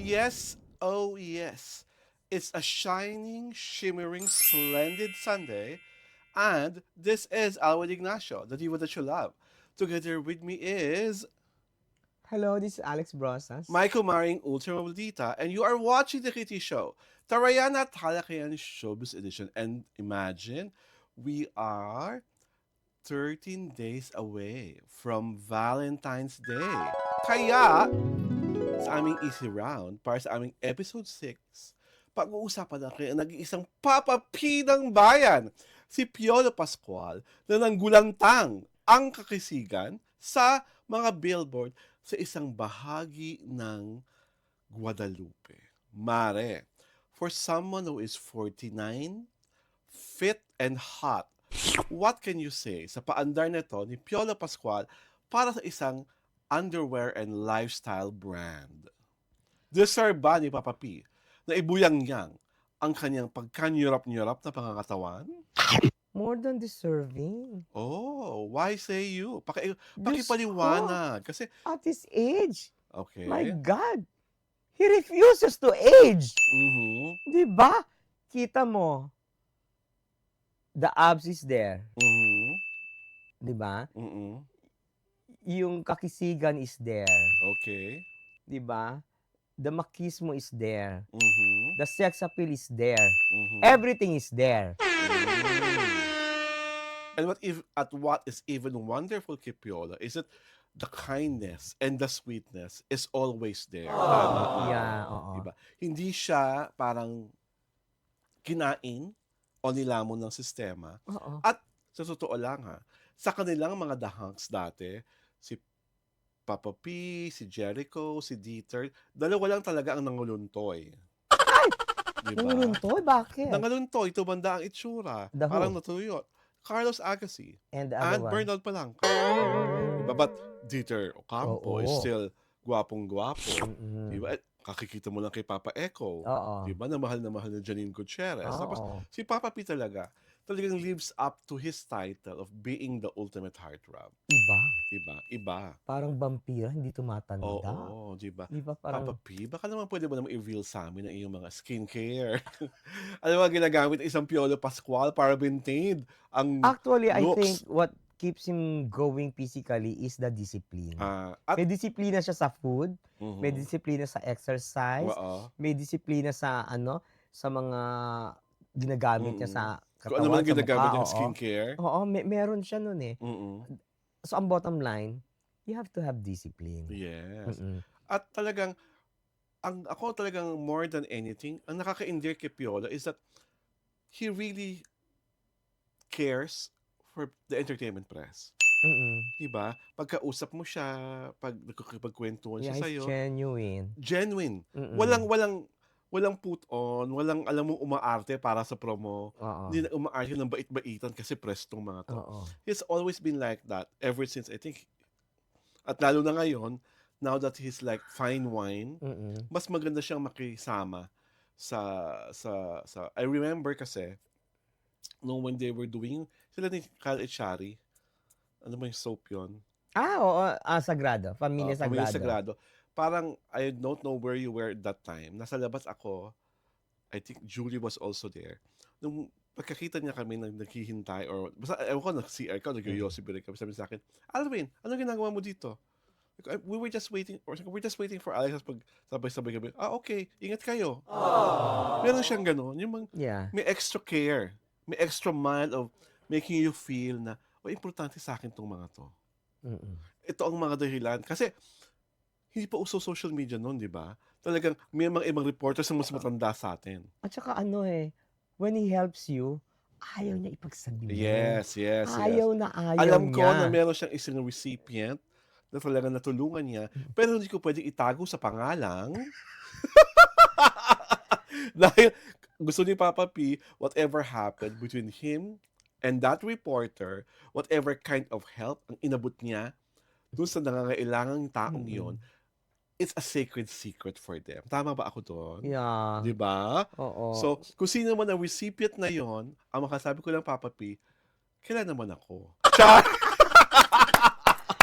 yes, oh yes. It's a shining, shimmering, splendid Sunday. And this is Alwin Ignacio, the diva that you love. Together with me is Hello, this is Alex Brosas. Michael Maring Ultra Maldita, and you are watching the Kitty Show, Tarayana Talakayan Showbiz Edition. And imagine, we are 13 days away from Valentine's Day. Kaya, sa aming Easy Round, para sa aming Episode 6, pag-uusapan natin ang nag-iisang Papa P ng bayan, si Piolo Pascual, na nanggulantang ang kakisigan sa mga billboard sa isang bahagi ng Guadalupe. Mare, for someone who is 49, fit and hot, what can you say sa paandar nito ni Piolo Pascual para sa isang underwear and lifestyle brand? Deserve ba ni Papa P na ibuyang-yang ang kanyang pagkanyurap-nyurap na pangangatawan? More than deserving. Oh, why say you? Diyos Pakipaliwanag. Kasi, At his age, okay. my God, he refuses to age. Mhm. Di ba? Kita mo, the abs is there. Mhm. Di ba? Mhm. Yung kakisigan is there. Okay. Di ba? The machismo is there. Mhm. The sex appeal is there. Mhm. Everything is there. And what is even wonderful kay Piolo is that the kindness and the sweetness is always there. Tama. Yeah, oo. Diba? Hindi siya parang kinain o nilamon ng sistema. Oo. At sa totoo lang sa kanilang mga dahangs dati, si Papa P, si Jericho, si Dieter, dalawa lang talaga ang nanguluntoy. Diba? Nanguluntoy? Bakit? Nangaluntoy, tumanda ang itsura. The who? Parang natuyot. Carlos Agassi And the and other one? Bernard Palangka. Diba? But Dieter Ocampo is Oo. still gwapong-gwapo. Mm-mm. Diba? At kakikita mo lang kay Papa Echo. Oo. Diba? Na mahal ni Janine Gutierrez. Oo. Tapos si Papa P talagang lives up to his title of being the ultimate heartthrob. Iba. Diba? Iba. Parang vampira, hindi tumatanda. Oo, diba? Di ba parang... Papa P, baka naman pwede mo naman i-reveal sa amin ang iyong mga skincare. Ano ba ginagamit ng isang Piolo Pascual para maintain ang Actually, I looks? think what keeps him going physically is the discipline. At, May disiplina siya sa food, may Mhm. disiplina sa exercise, Oo. may disiplina sa sa mga ginagamit niya sa Kung ano man katawan, ang sa ginagamit mukha. niyang Oo. skincare. Oo, meron siya nun eh. Mm-mm. So, ang bottom line, you have to have discipline. Yes. Mm-mm. At talagang, ako talagang more than anything, ang nakaka-endear kay Piolo is that he really cares for the entertainment press. Mm-mm. Diba? Pagkausap mo siya, pag nakikipagkwentuhan Yeah, siya he's sa'yo, genuine. genuine. Mm-mm. Walang put on, walang alam mong umaarte para sa promo. Oo. Hindi na umaarte ng bait-baitan kasi prestong mga to. Oo. He's always been like that ever since, I think, at lalo na ngayon, now that he's like fine wine, Mm-mm. mas maganda siyang makisama sa I remember kasi nung when they were doing sila ni Kyle Echari, ano ba yung soap yun? Oo, Sagrado. Familia Pamilya Sagrado. Sagrado. Parang, I don't know where you were that time. Nasa labas ako. I think Julie was also there. Nung pagkakita niya kami naghihintay or basta ewan ko nag-CR ka, nag-yosi rin kami. Sabi sa akin, Alvin, ano ginagawa mo dito? We were just waiting for Alex. Pag sabay-sabay kami, okay, ingat kayo. Meron siyang ganun. Yeah. May extra care. May extra mile of making you feel na, importante sa akin tong mga to. Mm-mm. Ito ang mga dahilan. Kasi, hindi pa uso social media noon, di ba? Talagang may mga ibang reporters na mas matanda sa atin. At saka when he helps you, ayaw niya ipagsabi mo. Yes. Ayaw na ayaw Alam niya. ko na meron siyang isang recipient na talagang natulungan niya, pero hindi ko pwedeng itago sa pangalang. Dahil gusto ni Papa P, whatever happened between him and that reporter, whatever kind of help ang inabot niya dun sa nangangailangang taong yon, it's a sacred secret for them. Tama ba ako doon? Yeah. Di ba? Oo. So, kung sino man ang recipient na yon, ang makasabi ko lang, Papa P, kailan naman ako? Char!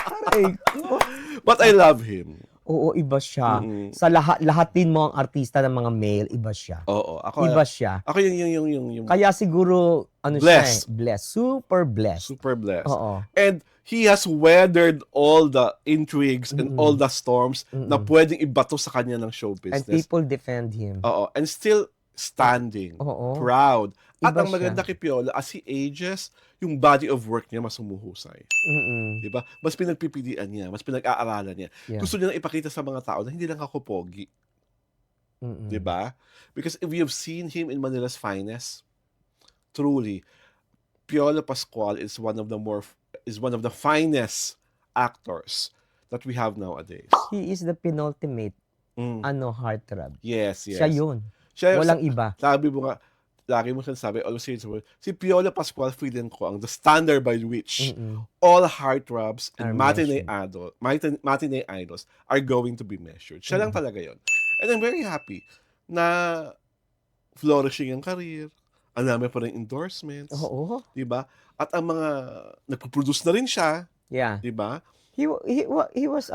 Aray ko. But I love him. Oo, iba siya. Mm. Sa lahatin mo ang artista ng mga male, iba siya. Oo, Iba siya. ako yung Kaya siguro, ano siya eh, blessed. blessed. Super blessed. Super blessed. Oo. And he has weathered all the intrigues and all the storms na pwedeng ibato sa kanya ng show And business. people defend him. Oo, and still standing, Oo. proud. At Iba ang maganda siya. kay Piolo, as he ages, yung body of work niya mas humuhusay. Diba? Mas pinagpipilian niya, mas pinag-aaralan niya. Yeah. Gusto niya ipakita sa mga tao na hindi lang ako pogi. Diba? Because if you've seen him in Manila's Finest, truly, Piolo Pascual is one of the finest actors that we have nowadays. He is the penultimate heartthrob. Yes. Siya yun. Siya, Walang iba. Sabi mo nga, lagi mo sinasabi, always say si Piolo Pascual, feeling ko ang the standard by which all heartthrobs and matinee idols are going to be measured. Siya lang talaga yon. And I'm very happy na flourishing ang career. Ang dami pa rin endorsements. Oo. Diba? At ang mga nagpo-produce na rin siya. Yeah. Diba? He was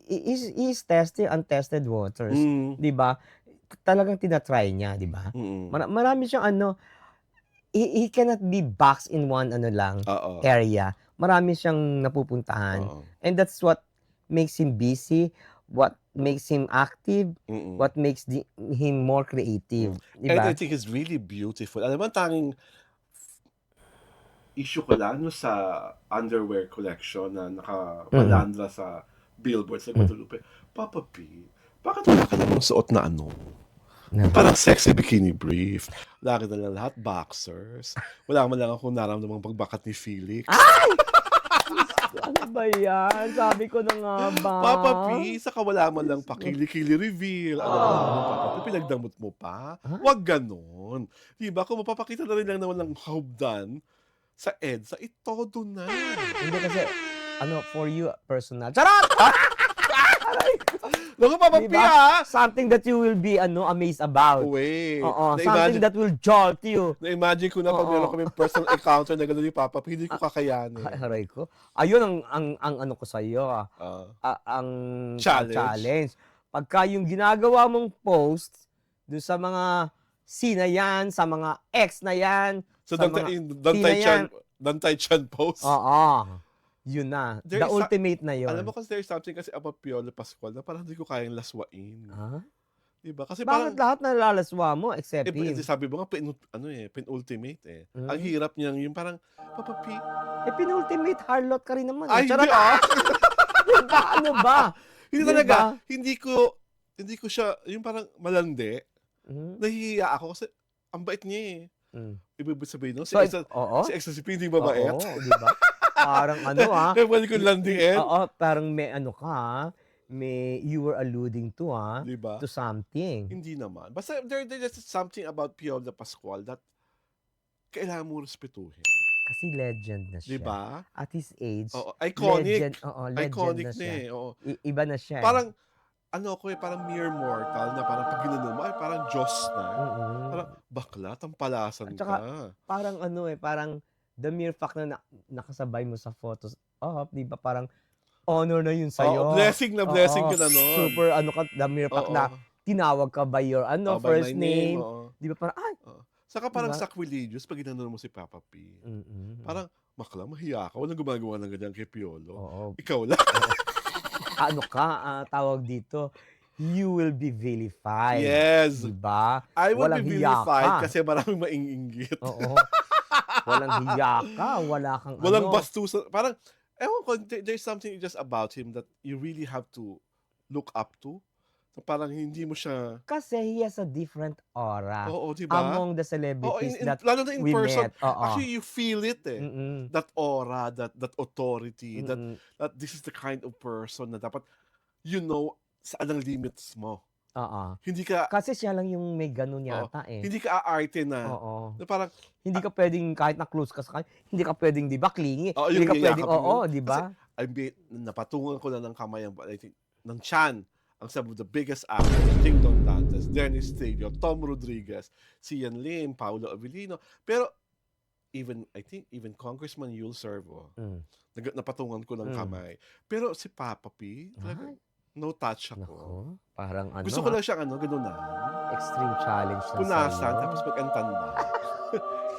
he's testing untested waters. Diba? Talagang tinatry niya, diba? Marami siyang he cannot be boxed in one area. Marami siyang napupuntahan. And that's what makes him busy, what makes him active, what makes him more creative. Diba? And I think it's really beautiful. Alam mo, tanging issue ko lang no, sa underwear collection na nakapalandra sa billboard sa Guadalupe. Papa P, bakit wala ka namang suot na parang sexy bikini brief. Lagi na lang lahat boxers. Wala man lang ako naramdamang pagbakat ni Felix. Ay! Ano ba yan? Sabi ko na nga ba? Papa P, saka wala man lang pakili-kili reveal. Ano ba naman, Papa P? Pinagdamot mo pa? Huwag ganon. Diba? Kung mapapakita na rin lang naman ng hubdan sa EDSA, itodo na. Hindi kasi, for you personal. Charot! Naku, Papa P, Diba? ha? Something that you will be amazed about. Wait. Oo, something that will jolt you. Na-imagine ko na pag meron kami personal encounter na gano'n ni Papa P, hindi ko kakayanin. Ay, aray ko. Ayun ang ano ko sa iyo. Ang challenge. Pagka yung ginagawa mong post doon sa mga scene na yan, sa mga ex na yan, So, sa mga Dantay Chan post. Oo. Yun na. The ultimate na yun. Alam mo kasi there's something kasi about Piolo Pascual na parang hindi ko kayang laswain. Diba? Kasi bakit lahat na lalaswa mo except him? Sabi mo nga, penultimate eh. Ang hirap niyang yung parang, Papa P. Penultimate harlot ka rin naman. Ay, hindi Diba? Ano ba? Hindi talaga. Hindi ko siya, yung parang malandi. Nahihiya ako kasi ang bait niya eh. Ibig sabihin no? Si XCP hindi mabait. Oo, diba? Parang Kaya pwede ko landiin. Oo, parang may you were alluding to diba? To something. Hindi naman. Basta there's something about Piolo Pascual that kailangan mo respetuhin. Kasi legend na siya. Diba? At his age. Iconic. Legend Iconic na siya. Iba na siya. Parang, parang mere mortal na parang pag ginano mo, ay parang Diyos na. Parang, bakla, tampalasan ka. Parang parang the mere fact na nakasabay mo sa photos di ba parang honor na yun sa'yo. Blessing ka na nun. Super the mere fact na tinawag ka by your first name. Di ba parang Saka parang sacrilegious pag ginano mo si Papa P. Parang, makla, mahiya ka. Walang gumagawa ng ganyan kay Piolo. Ikaw lang. Tawag dito, you will be vilified. Yes. Diba? I will be vilified kasi maraming maingingit. Oo. Walang hiya ka, walang bastusan. Parang, ewan ko, there's something just about him that you really have to look up to. So, parang hindi mo siya... Kasi he has a different aura. Oo, diba? Among the celebrities that lalo na in we person, met. actually you feel it eh. That aura, that authority, that this is the kind of person na dapat saan ang limits mo. Hindi ka... Kasi siya lang yung may ganun yata eh. Hindi ka aarte na. Na parang... Hindi ka pwedeng, kahit na close ka sa kanya, hindi ka pwedeng, di ba, clingy. Hindi ka pwedeng, di ba? Kasi, napatungan ko na ng kamay ng tiyan ang some of the biggest actors, Ding Dong Dantes, Dennis Telio, Tom Rodriguez, Sian Lim, Paolo Avellino. Pero, I think even Congressman Yul Servo, napatungan ko ng kamay. Pero si Papa P, talaga, No touch ako. Naku, parang ano, Gusto ko lang siyang ganunan. extreme challenge na Punasan, sa'yo. tapos pag-antanda.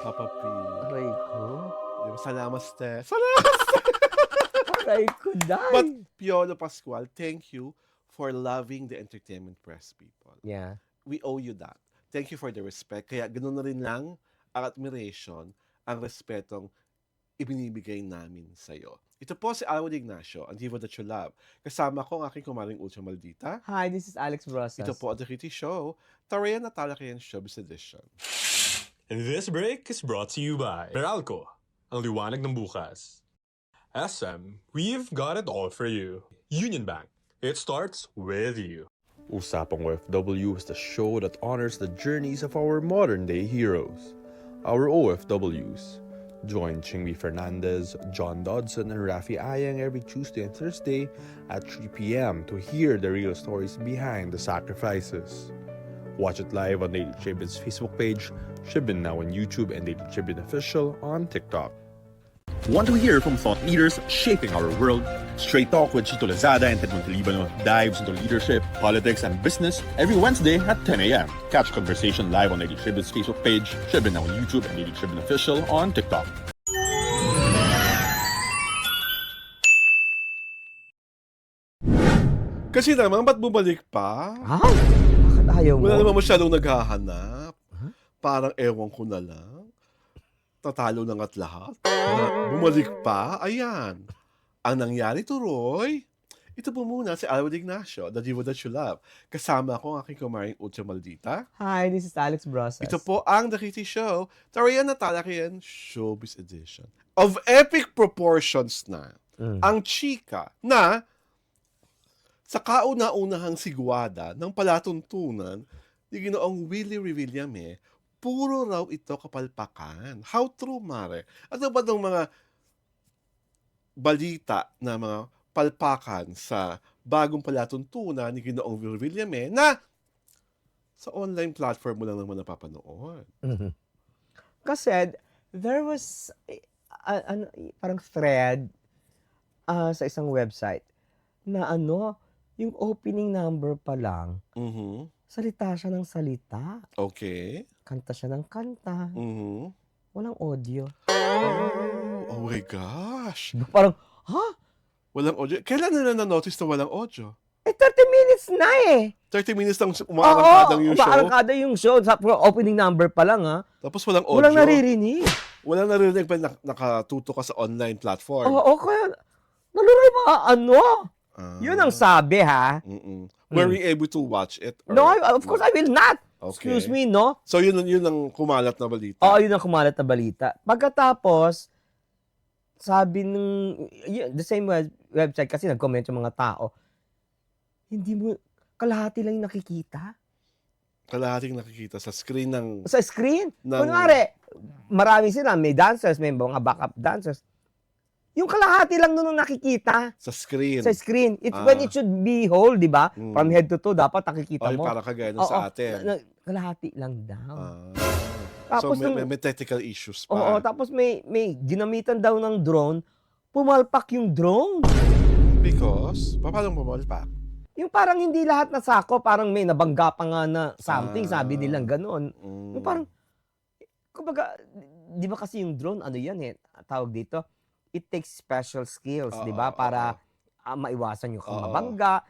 Papa P. Aray ko. Diba? Salamaste. Salamaste! Aray ko, But, day. Piolo Pascual, thank you for loving the entertainment press, people. Yeah. We owe you that. Thank you for the respect. Kaya ganoon na rin lang ang admiration, ang respetong ibinibigay namin sa'yo. Ito po si Alwin Ignacio, ang diva that you love. Kasama ko ang aking kumaring Ultra Maldita. Hi, this is Alex Brosas. Ito po ang The Kitty Show, Tarayan at Talakayan Showbiz Edition. And this break is brought to you by Meralco, ang liwanag ng bukas. SM, we've got it all for you. Union Bank, it starts with you. Usapang OFW is the show that honors the journeys of our modern-day heroes, our OFWs. Join Chingby Fernandez, John Dodson, and Rafi Ayang every Tuesday and Thursday at 3 p.m. to hear the real stories behind the sacrifices. Watch it live on Daily Tribun's Facebook page, Tribune Now on YouTube, and Daily Tribune Official on TikTok. Want to hear from thought leaders shaping our world? Straight Talk with Chito Lazada and Ted Montalibano dives into leadership, politics, and business every Wednesday at 10 a.m. Catch conversation live on Daily Tribune's Facebook page, Tribune Now on YouTube, and Daily Tribune Official on TikTok. Kasi naman, ba't bumalik pa? Ay, bakit ayaw mo? Wala naman masyadong naghahanap. Parang ewan ko na lang. Tatalo na nga't lahat. Bumalik pa? Ayan. Ang nangyari tuloy, ito po muna si Alwin Ignacio, the diva that you love. Kasama ko ang aking kumaring Ultra Maldita. Hi, this is Alex Brosas. Ito po ang The Kitty Show, Tarayan at Talakayan Showbiz Edition. Of epic proportions na ang chika na sa kauna-unahang sigwada ng palatuntunan ni Ginoong Willie Revillame, puro raw ito kapalpakan. How true, Mare? Ano ba ng mga balita na mga palpakan sa bagong palatuntunan ni Ginoong Willie Revillame na sa online platform mo lang naman napapanood? Kasi there was parang thread sa isang website na yung opening number pa lang, salita siya ng salita. Okay. Kanta siya ng kanta. Walang audio. Oh my gosh. Parang, ha? Walang audio. Kailan nila na-notice na walang audio? 30 minutes na eh. 30 minutes lang umaarangkadang yung show. Umaarangkada yung show. Sa opening number pa lang, ha? Tapos walang audio. Walang naririnig. Walang naririnig pa nakatuto ka sa online platform. Oo, kaya, naluray ba, Yun ang sabi, ha? Were we able to watch it? Or, No, of course I will not. Okay. Excuse me, no? So yun ang kumalat na balita. Oo, yun ang kumalat na balita. Pagkatapos, sabi the same website, kasi nag-comment yung mga tao, hindi mo, kalahati lang yung nakikita. Kalahating nakikita sa screen ng... Sa screen. Kunwari, marami sila, may dancers, may mga backup dancers. Yung kalahati lang nun nakikita. Sa screen. Sa screen. When it should be whole, di ba? From head to toe, dapat nakikita mo. Para kagaya ng sa atin. Kalahati lang daw. Tapos so may technical issues pa. Oo, tapos may ginamitan daw ng drone, pumalpak yung drone. Because? Paano pumalpak? Yung parang hindi lahat nasako, parang may nabangga pa nga na something, sabi nilang gano'n. Yung parang, kumbaga, di ba kasi yung drone, tawag dito, it takes special skills, di ba? Para maiwasan yung mabangga,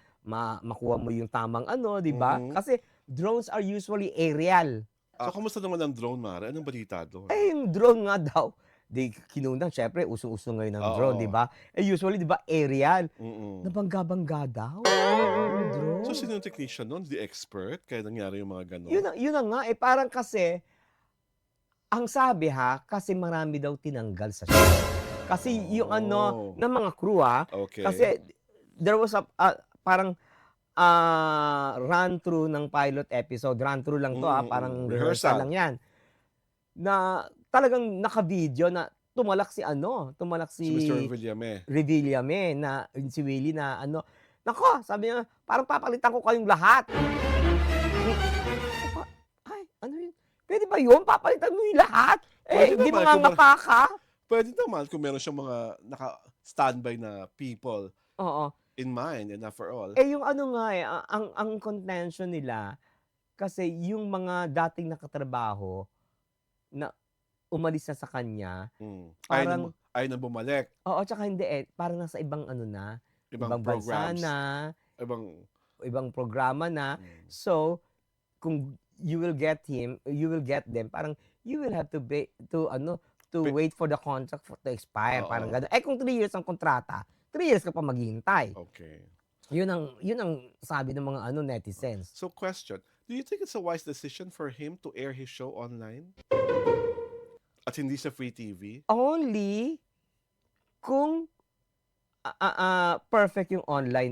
makuha mo yung tamang di ba? Kasi drones are usually aerial. So, kumusta naman ang drone, Mara? Anong balita doon? Yung drone nga daw, kinunang, syempre, uso-uso ngayon ng drone, di ba? Usually, di ba, aerial. Nabangga-bangga daw. Yung drone. So, sino yung technician nun? The expert? Kaya nangyari yung mga gano'n? Yun na nga, parang kasi, ang sabi kasi marami daw tinanggal sa show. Kasi yung ng mga crew Okay. kasi there was parang run-through ng pilot episode. Run-through lang to parang rehearsal lang yan. Na talagang naka-video na tumalak si Mr. Revillame. Revillame na si Willie na nako, sabi niya, parang papalitan ko kayong lahat. Ay, yun? Pwede ba yun? Papalitan mo yung lahat? Pwede Hindi naman, mangangapa ka? Pwede naman kung meron siyang mga naka-standby na people Oo. in mind and not for all. Yung ano nga ang contention nila, kasi yung mga dating nakatrabaho na umalis na sa kanya, parang Ayaw na bumalik. oo, tsaka hindi parang nasa ibang ano na, Ibang ibang bansa programs. na, ibang programa na. So, kung you will get them, parang you will have to wait for the contract to expire, parang Oo. gano'n. Kung 3 years ang kontrata, 3 years ka pa maghihintay. Okay. Yun ang sabi ng mga netizens. So question, do you think it's a wise decision for him to air his show online? At hindi sa free TV? Only kung perfect yung online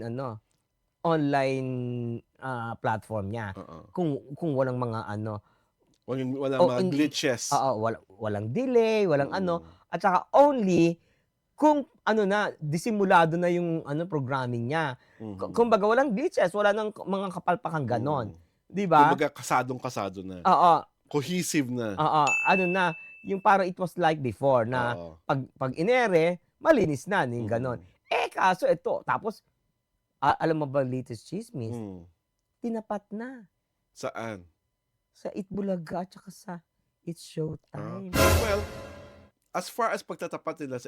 platform niya. Kung walang mga walang mga glitches. Walang delay, walang at saka only kung disimulado na yung programming niya. Kumbaga walang glitches, wala nang mga kapalpakang ganon. 'Di ba? Kumbaga kasadong-kasado na. Oo. Cohesive na. Oo, yung parang it was like before na pag inere, malinis na, yung ganon. Kaso ito, tapos alam mo ba latest chismis? Tinapat na. Saan? Sa Itbulaga at saka sa It's Showtime. Well, as far as pagtatapat nila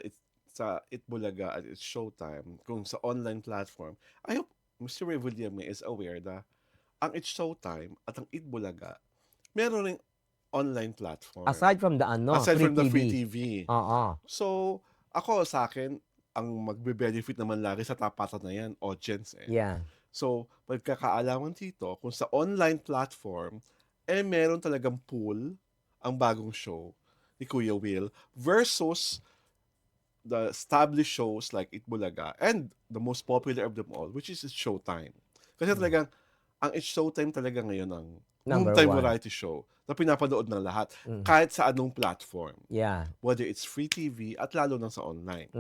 sa Itbulaga at It's Showtime, kung sa online platform, I hope Mr. Revuliame is aware na ang It's Showtime at ang Itbulaga, meron ring online platform. Aside from the free TV. Oo. So, ako sa akin, ang magbe-benefit naman lagi sa tapatan na yan, audience Yeah. So, pagkakaalaman dito, kung sa online platform, meron talagang pool ang bagong show ni Kuya Will versus the established shows like Itbulaga and the most popular of them all, which is Showtime. Kasi talagang, ang It's Showtime talaga ngayon ang noontime variety show na pinapanood ng lahat, kahit sa anong platform. Yeah. Whether it's free TV at lalo na sa online.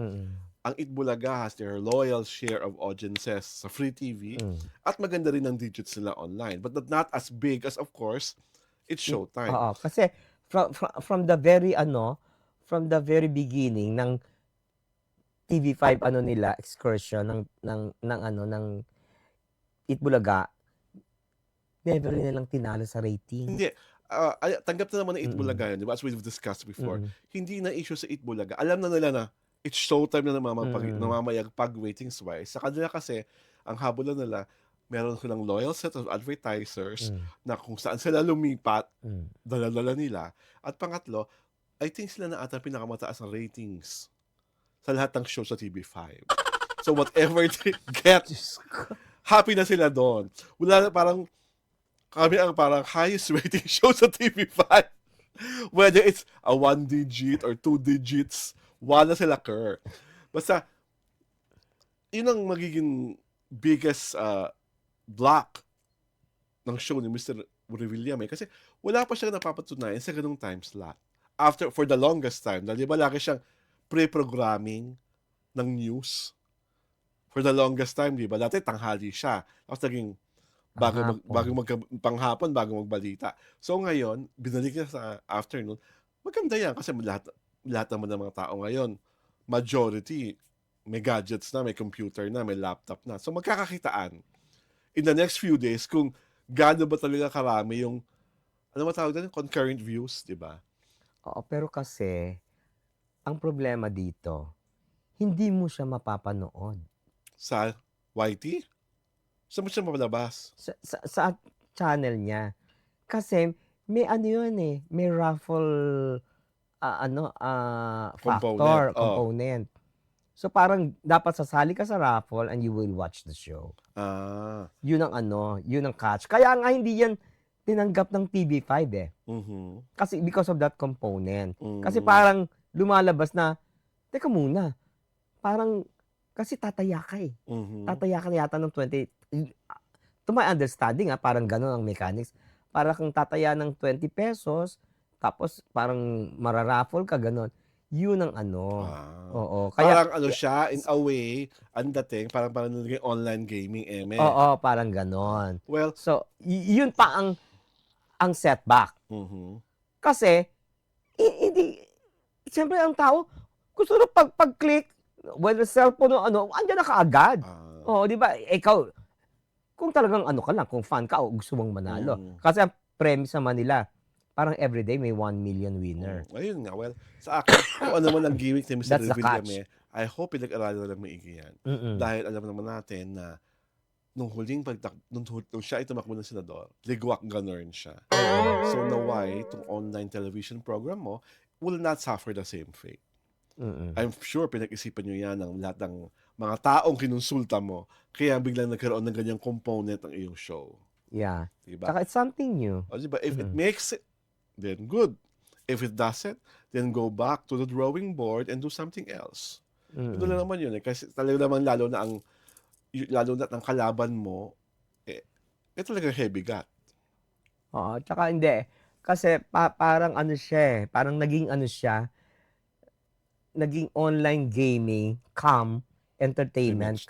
Ang Itbulaga has their loyal share of audiences sa free TV at maganda rin ang digits nila online. But not as big as, of course, It's Showtime. Oo, kasi from the very beginning ng TV5 nila excursion ng Itbulaga, never nilang tinalo sa rating. Hindi. Tanggap na naman ng Itbulaga yun, di ba? As we've discussed before. Hindi na issue sa Itbulaga. Alam na nila na It's Showtime na namamayagpag ratings-wise. Sa kanila kasi, ang habulan nila, meron silang loyal set of advertisers na kung saan sila lumipat, dala-dala nila. At pangatlo, I think sila na ata pinakamataas ang ratings sa lahat ng show sa TV5. So whatever they get, happy na sila doon. Wala na kami ang parang highest rating show sa TV5. Whether it's a 1 digit or 2 digits, wala sila Kerr. Basta, yun ang magiging biggest block ng show ni Mr. Revillame. Kasi wala pa siya napapatunayan sa ganung time slot. For the longest time, dahil ba lagi siyang pre-programming ng news. For the longest time, di ba? Dati tanghali siya. Tapos naging panghapon, bago magbalita. So ngayon, binalik niya sa afternoon. Maganda yan kasi lahat naman ng mga tao ngayon, majority, may gadgets na, may computer na, may laptop na. So magkakakitaan in the next few days kung gaano ba talaga karami yung, ano matawag doon, concurrent views, di ba? Oo, pero kasi, ang problema dito, hindi mo siya mapapanood. Sa YT? Saan mo siya mapalabas? Sa channel niya. Kasi, may may raffle component. So parang dapat sasali ka sa raffle and you will watch the show. Yun ang catch. Kaya nga hindi yan tinanggap ng TV5 Kasi because of that component. Kasi parang lumalabas na, teka muna, parang kasi tataya ka Tataya ka yata ng 20, to my understanding parang gano'n ang mechanics. Para kang tataya ng 20 pesos, tapos parang mararaffle ka gano'n. Yun ang Oo. Kaya, parang siya, in a way, ang dating, parang naging online gaming, Oo, parang gano'n. Well, so, yun pa ang setback. Kasi, hindi, siyempre ang tao, gusto na pag-click, whether cellphone o ano, andyan na kaagad. Oo, di ba? Ikaw, kung talagang ano ka lang, kung fan ka o gusto mong manalo. Kasi ang premise naman nila, parang everyday may 1 million winner. Ayun nga, well, sa akin, kung ano man ang gimmick ni Mr. That's the Revillame, I hope pinag-aralan na lang maigi yan. Mm-mm. Dahil alam naman natin na nung siya ay tumakbo ng senador, ligwak ganun siya. So naway, itong online television program mo will not suffer the same fate. Mm-mm. I'm sure pinag-isipan nyo yan ng lahat ng mga taong kinonsulta mo, kaya biglang nagkaroon ng ganyang component ng iyong show. Yeah. Diba? Saka it's something new. O, diba? If it makes it, then good. If it doesn't, then go back to the drawing board and do something else. Ito lang naman yun eh. Kasi talaga naman lalo na ang kalaban mo, talagang heavy gut. Oo, tsaka hindi. Kasi parang ano siya eh, parang naging ano siya, naging online gaming, entertainment,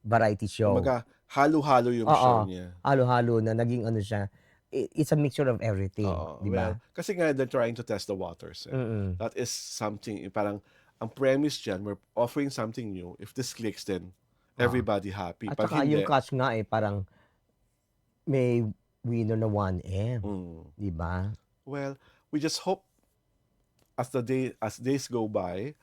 variety show. Kumaga, halo-halo yung show niya. Halo-halo na, naging ano siya. It's a mixture of everything. Di ba? Well, kasi nga they're trying to test the waters. That is something, parang, ang premise dyan, we're offering something new. If this clicks, then everybody happy. At Pag saka hindi, yung catch nga eh, parang may winner na 1M. Di ba? well, we just hope as days go by,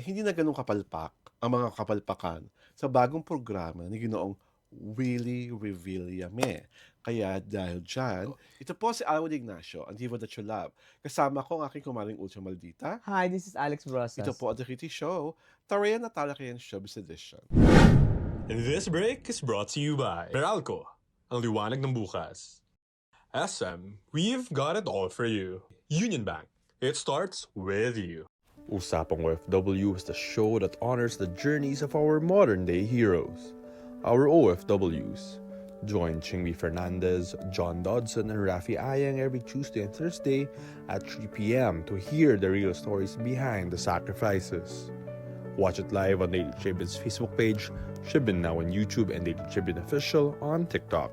hindi na ganun kapalpak ang mga kapalpakan sa bagong programa ni Ginoong Willie Revillame. Kaya dahil dyan, ito po si Alwin Ignacio, ang diva that you love. Kasama ko ang aking kumaring Ultra Maldita. Hi, this is Alex Brosas. Ito po ang The Kitty Show, Tarayan at Talakayan Showbiz Edition. This break is brought to you by Meralco, ang liwanag ng bukas. SM, we've got it all for you. Union Bank, it starts with you. Usapang OFW is the show that honors the journeys of our modern-day heroes, our OFWs. Join Chingby Fernandez, John Dodson, and Rafi Ayang every Tuesday and Thursday at 3 p.m. to hear the real stories behind the sacrifices. Watch it live on Daily Tribune's Facebook page, Tribune Now on YouTube, and Daily Tribune Official on TikTok.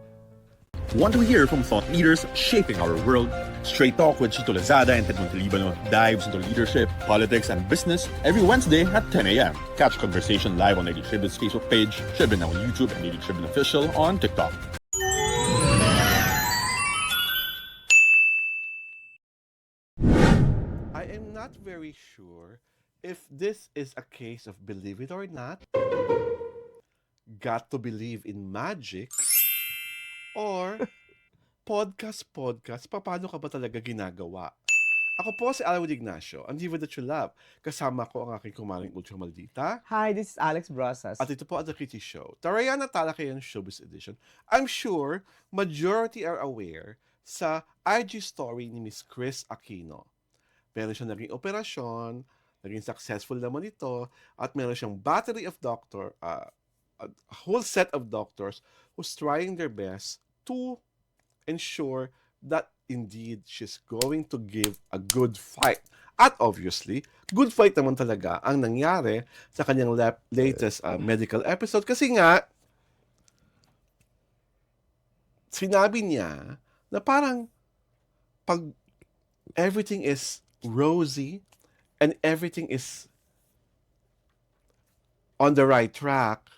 Want to hear from thought leaders shaping our world? Straight Talk with Chito Lazada and Ted Montalibano dives into leadership, politics, and business every Wednesday at 10 a.m. Catch conversation live on Daily Tribune's Facebook page, Tribune Now on YouTube, and Daily Tribune Official on TikTok. I am not very sure if this is a case of believe it or not, got to believe in magic, or podcast, paano ka ba talaga ginagawa? Ako po si Alwin Ignacio, ang diva that you love. Kasama ko ang aking kumaring Ultra Maldita. Hi, this is Alex Brosas. At ito po ang The Kitty Show, Tarayan at Talakayan Showbiz Edition. I'm sure majority are aware sa IG story ni Miss Chris Aquino. Meron siyang naging operasyon, naging successful naman ito, at meron siyang battery of a whole set of doctors who's trying their best to ensure that indeed she's going to give a good fight. At obviously, good fight naman talaga ang nangyari sa kanyang latest medical episode kasi nga sinabi niya na parang pag everything is rosy and everything is on the right track,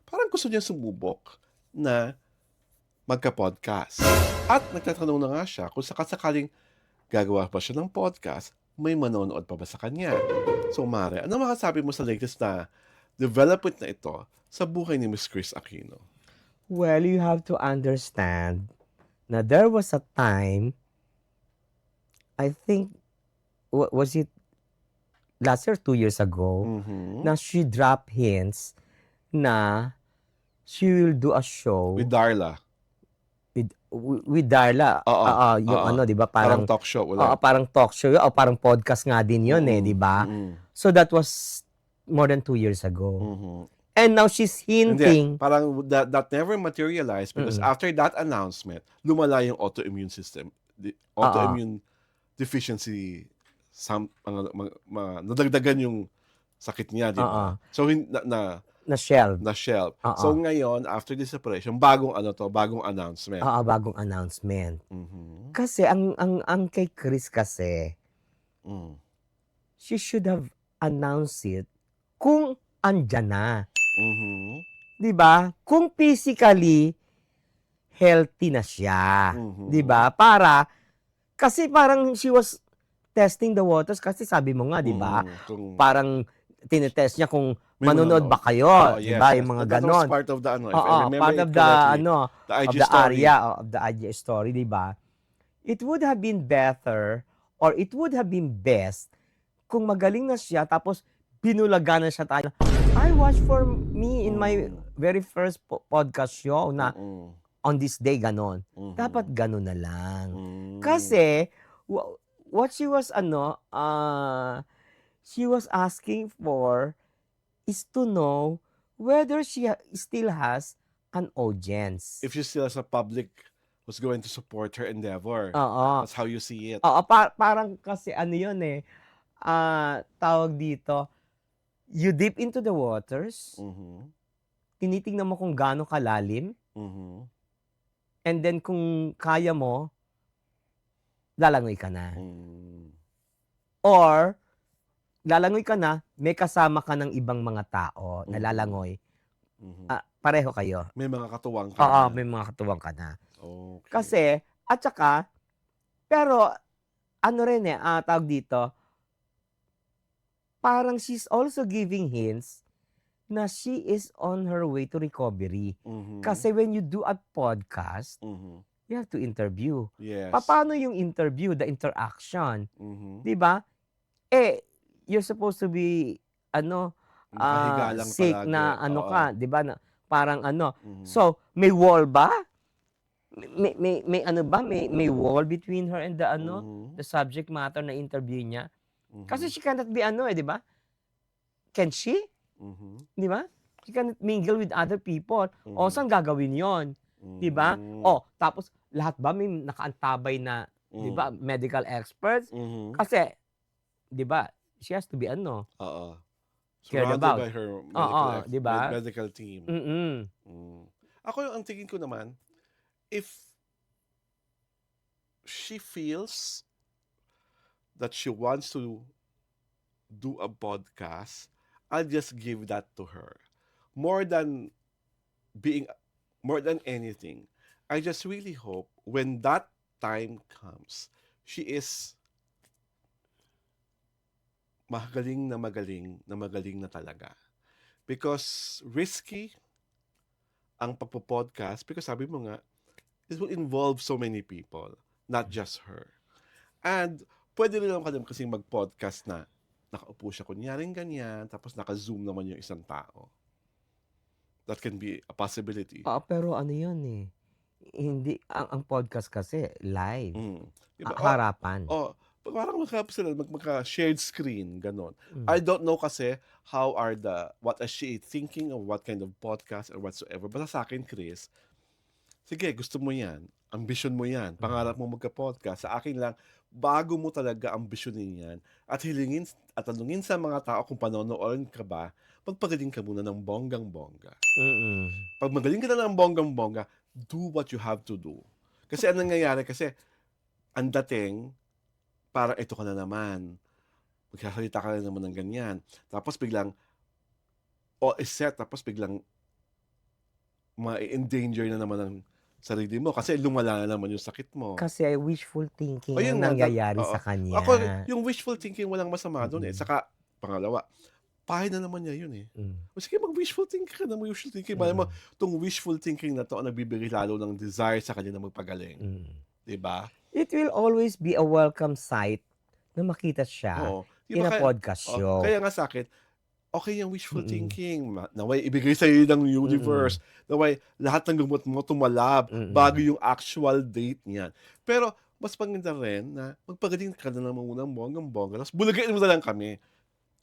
parang gusto niya sumubok na magka-podcast. At nagtatanong na nga siya kung sakasakaling gagawa pa siya ng podcast, may manonood pa ba sa kanya? So Mare, ano makasabi mo sa latest na development na ito sa buhay ni Miss Chris Aquino? Well, you have to understand na there was a time, I think, was it last year, 2 years ago, na she dropped hints na she will do a show With Darla. with Darla. Yung ano, 'di ba? Parang talk show. Parang talk show o parang podcast nga din 'yon 'di ba? So that was more than 2 years ago. And now she's hinting. Hindi, parang that never materialized because after that announcement, lumala yung autoimmune system. Autoimmune deficiency, nadagdagan yung sakit niya, di ba? So, Na-shelve. So, ngayon, after this operation, bagong announcement. Bagong announcement. Kasi, ang kay Chris kasi, she should have announced it kung andyan na. Mhm. 'Di ba? Kung physically healthy na siya, 'di Mhm. ba? Kasi parang she was testing the waters kasi sabi mo nga, 'di ba? Kung Parang tinetest niya kung may manonood ba manonood. kayo, 'di Yes, ba? yes. Yung mga That was ganon. part of the if I Oo, remember part it of the correctly, the of IG the story. area of the IG story, 'di ba? It would have been better or it would have been best kung magaling na siya tapos binulaga na siya tayo. I watched for me in my very first podcast show na on this day ganon. Dapat ganon na lang. Kasi what she was she was asking for is to know whether she still has an audience. If she still has a public who's going to support her endeavor. Oo. That's how you see it. Oo, parang kasi ano yun tawag dito, you dip into the waters, tinitingnan mo kung gaano kalalim, and then kung kaya mo, lalangoy ka na. Or, lalangoy ka na, may kasama ka ng ibang mga tao na lalangoy. Pareho kayo. May mga katuwang ka Oo, na. may mga katuwang ka na. Okay. Kasi, at saka, pero, ano rin tawag dito, parang she's also giving hints na she is on her way to recovery. Kasi when you do a podcast, you have to interview. Yes. Paano yung interview, the interaction? 'Di ba? You're supposed to be Nakahiga lang sick palagi. na Oo. ka, 'di ba? Parang So, may wall ba? May ano ba? May wall between her and the subject matter na interview niya? Kasi she cannot be 'di ba? Can she? 'Di ba? She cannot mingle with other people. O saan gagawin 'yon? 'Di ba? Tapos lahat ba may nakaantabay na, 'di ba, medical experts? Kasi 'di ba, she has to be Oo. cared Surrounded about. by her Oo, 'di ba? medical team. Ako ang tingin ko naman, if she feels that she wants to do a podcast, I'll just give that to her. More than anything, I just really hope when that time comes, she is magaling na talaga. Because risky ang pagpo-podcast because sabi mo nga, it will involve so many people, not just her. And pwede rin naman kasi mag-podcast na nakaupo siya kunyaring ganyan, tapos naka-zoom naman yung isang tao. That can be a possibility. Pero ano yun hindi, ang podcast kasi live. Diba? Harapan. Parang magka-shared screen, ganon. I don't know kasi what is she thinking of what kind of podcast or whatsoever. Basta sa akin, Chris, sige, gusto mo yan. Ambition mo yan. Pangarap mo magka-podcast. Sa akin lang, bago mo talaga ambisyonin yan at hilingin at tanungin sa mga tao kung panonoorin ka ba, magpagaling ka muna ng bonggang-bongga. Pag magaling ka na ng bonggang-bongga, do what you have to do. Kasi ang nangyayari, ang dating, parang ito ka na naman. Magsasalita ka na naman ng ganyan. Tapos biglang, tapos biglang, ma-endanger na naman ng sarili mo kasi lumala na naman yung sakit mo. Kasi wishful thinking Ayun ang nga, nangyayari sa kanya. Ako, yung wishful thinking, walang masama doon Saka, pangalawa, pahay na naman niya yun O sige, mag-wishful thinking ka na wishful thinking. Malay mo, itong wishful thinking na to ang nagbibigay lalo ng desire sa kanya na magpagaling. Diba? It will always be a welcome sight na makita siya in a podcast show. Kaya nga sa akin, okay yung wishful thinking. Naway ibigay sa iyo ng universe. Naway lahat ng gamot mo tumalab bago yung actual date niyan. Pero mas maganda rin na magpagaling ka na naman unang bonggang-bongga. Tapos bulagain mo na lang kami.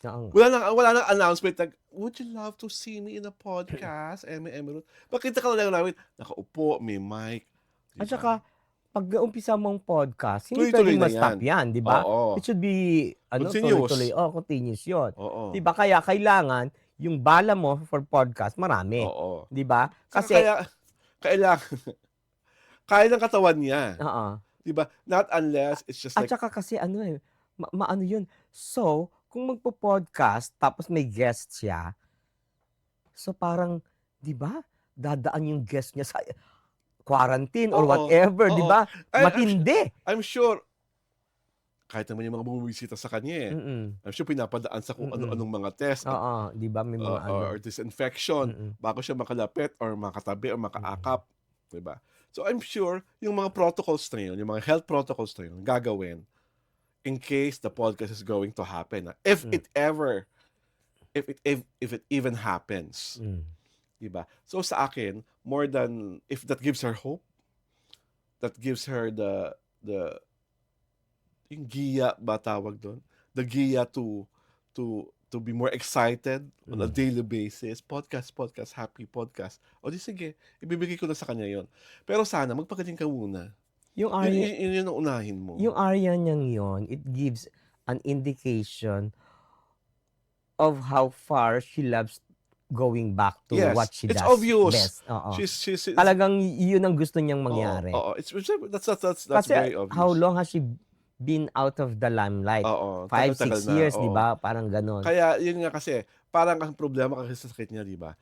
Wala nang announcement like, would you love to see me in a podcast? Emerald. Bakit ka lang namin, nakaupo, may mic. At saka, pag umpisa mong podcast, hindi Tuloy-tuloy pwedeng na ma-stop yan, di ba? Oo. It should be, Continuous. tuloy-tuloy. Continuous yun. Oo. Di ba? Kaya kailangan, yung bala mo for podcast, marami. Oo. Di ba? Kasi, kailangan, kaya ng katawan niya. Oo. Di ba? Not unless it's just At like, saka kasi maano yun. So, kung magpo-podcast tapos may guest siya, so parang, 'di ba, dadaan yung guest niya sa quarantine or Oo, whatever, 'di oo. ba? I'm Matindi. I'm sure kahit naman yung mga bumibisita sa kanya, Mm, I'm sure pinapadaan sa kung mm. ano-anong mga test at Oo, 'di ba may mga ano. or disinfection Mm, bago siya makalapit or makatabi or mm, makaakap, 'di ba? So I'm sure yung mga protocols na yun, yung mga health protocols na yun, gagawin in case the podcast is going to happen. If mm, it ever, if it even happens, mm. 'di ba? So sa akin, more than if that gives her hope, that gives her the yung giya ba tawag doon? The giya to be more excited on a Mm. daily basis. Podcast, podcast, happy podcast. O di sige, ibibigay ko na sa kanya yon. Pero sana magpagaling ka muna. Yung Yun, Arya yun, yun, yun ang unahin mo. yung Arya niyang yun, it gives an indication of how far she loves going back to what Yes, she it's does obvious. best. Oo. She's Talagang yun ang gusto niyang oo, mangyari. oo. That's Kasi very how obvious. long has she been out of the limelight? Oo, 5, 6 tagal-tagal na. years, di Oo. ba? Parang ganon. Kaya yun nga kasi, parang ang problema kasi sa sakit niya, di ba?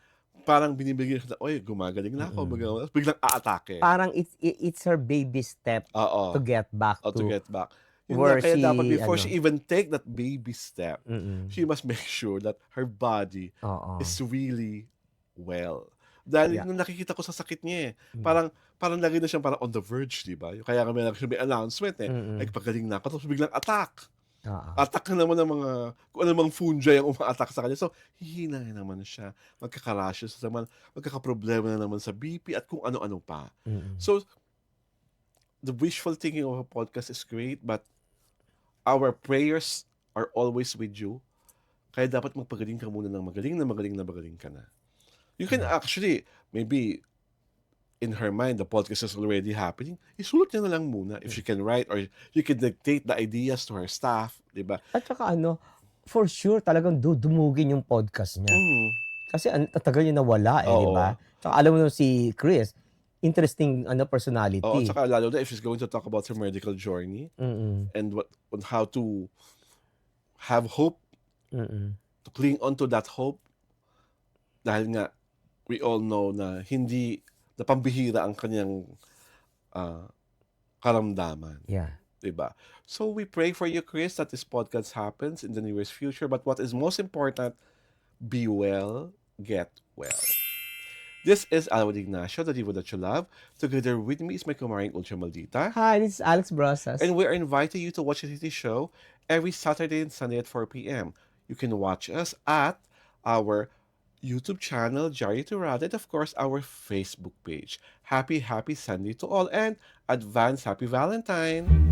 Parang binibigyan siya, oy, gumagaling na ako, Mm. biglang aatake. Parang it's her baby step to Oo. get back To to get back. Yun nga, where kaya dapat she, before she even take that baby step, mm, she must make sure that her body oo. is really well. Dahil Yeah. nung nakikita ko sa sakit niya Mm. parang lagi na siyang parang on the verge, di ba? Kaya kami may announcement ay Mm. pagaling na ako, tapos biglang attack. Oo. Attack na naman ng mga, kung ano mang fungi ang uma-attack sa kanya. So, hihina naman siya. Magkaka-rashes naman, magkakaproblema na naman sa BP at kung ano-ano pa. Mm. So, the wishful thinking of a podcast is great, but our prayers are always with you. Kaya dapat magpagaling ka muna ng magaling ka na. You can actually, maybe, in her mind, the podcast is already happening. Isulat niya na lang muna if she can write or you can dictate the ideas to her staff, di ba? At saka for sure talagang dudumugin yung podcast niya. Mm. Kasi ang tagal niya nawala di Oo. ba? Tsaka alam mo naman si Chris, interesting Oo, personality. tsaka lalo na if she's going to talk about her medical journey Mm. and on how to have hope, Mm. to cling on to that hope. Dahil nga, we all know na hindi na pambihira ang kanyang karamdaman. Yeah. Diba? So we pray for you, Chris, that this podcast happens in the nearest future. But what is most important, be well, get well. This is Alwad Ignacio, the Divo that you love. Together with me is my kumaring Ultra Maldita. Hi, this is Alex Brosas. And we are inviting you to watch the TV show every Saturday and Sunday at 4 p.m. You can watch us at our YouTube channel, Jari Turada, and of course, our Facebook page. Happy Sunday to all and advance Happy Valentine!